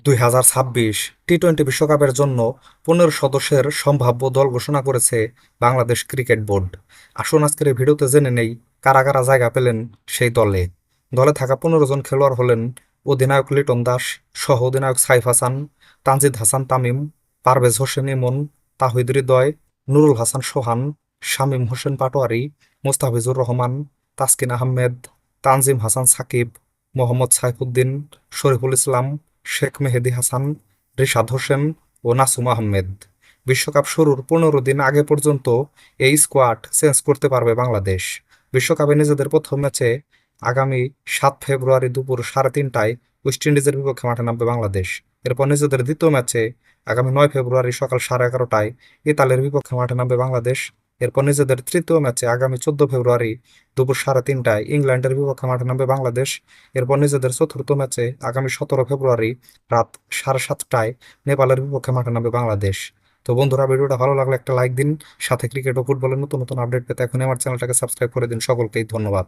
2026 T twenty বিশ্বকাপের জন্য 15 সদস্যের সম্ভাব্য দল ঘোষণা করেছে বাংলাদেশ ক্রিকেট বোর্ড। আসুন আজকের এই ভিডিওতে জেনে নেই কারা কারা জায়গা পেলেন সেই দলে। দলে থাকা 15 জন খেলোয়াড় হলেন অধিনায়ক লিটন দাস, সহ অধিনায়ক সাইফ হাসান, তানজিদ হাসান তামিম, পারভেজ হোসেন ইমন, তাহিদ হৃদয়, নুরুল হাসান সোহান, শামীম হোসেন পাটোয়ারি, মোস্তাফিজুর রহমান, তাসকিন আহমেদ, তানজিম হাসান সাকিব, মোহাম্মদ সাইফুদ্দিন, শরীফুল ইসলাম, শেখ মেহেদী হাসান, রিশাদ হোসেন ও নাসুম আহমেদ। বিশ্বকাপ শুরুর 15 দিন আগে পর্যন্ত এই স্কোয়াড চেঞ্জ করতে পারবে বাংলাদেশ। বিশ্বকাপে নিজেদের প্রথম ম্যাচে আগামী 7 ফেব্রুয়ারি দুপুর 3:30টায় ওয়েস্ট ইন্ডিজের বিপক্ষে মাঠে নামবে বাংলাদেশ। এরপর নিজেদের দ্বিতীয় ম্যাচে আগামী 9 ফেব্রুয়ারি সকাল 11:30টায় ইতালির বিপক্ষে মাঠে নামবে বাংলাদেশ। এরপর নিজেদের তৃতীয় ম্যাচে আগামী 14 ফেব্রুয়ারি দুপুর 3:30টায় ইংল্যান্ডের বিপক্ষে মাঠে নামবে বাংলাদেশ। এরপর নিজেদের চতুর্থ ম্যাচে আগামী 17 ফেব্রুয়ারি রাত 7:30টায় নেপালের বিপক্ষে মাঠে নামবে বাংলাদেশ। তো বন্ধুরা, ভিডিওটা ভালো লাগলে একটা লাইক দিন, সাথে ক্রিকেট ও ফুটবলের নতুন নতুন আপডেট পেতে এখনই আমার চ্যানেলটাকে সাবস্ক্রাইব করে দিন। সকলকেই ধন্যবাদ।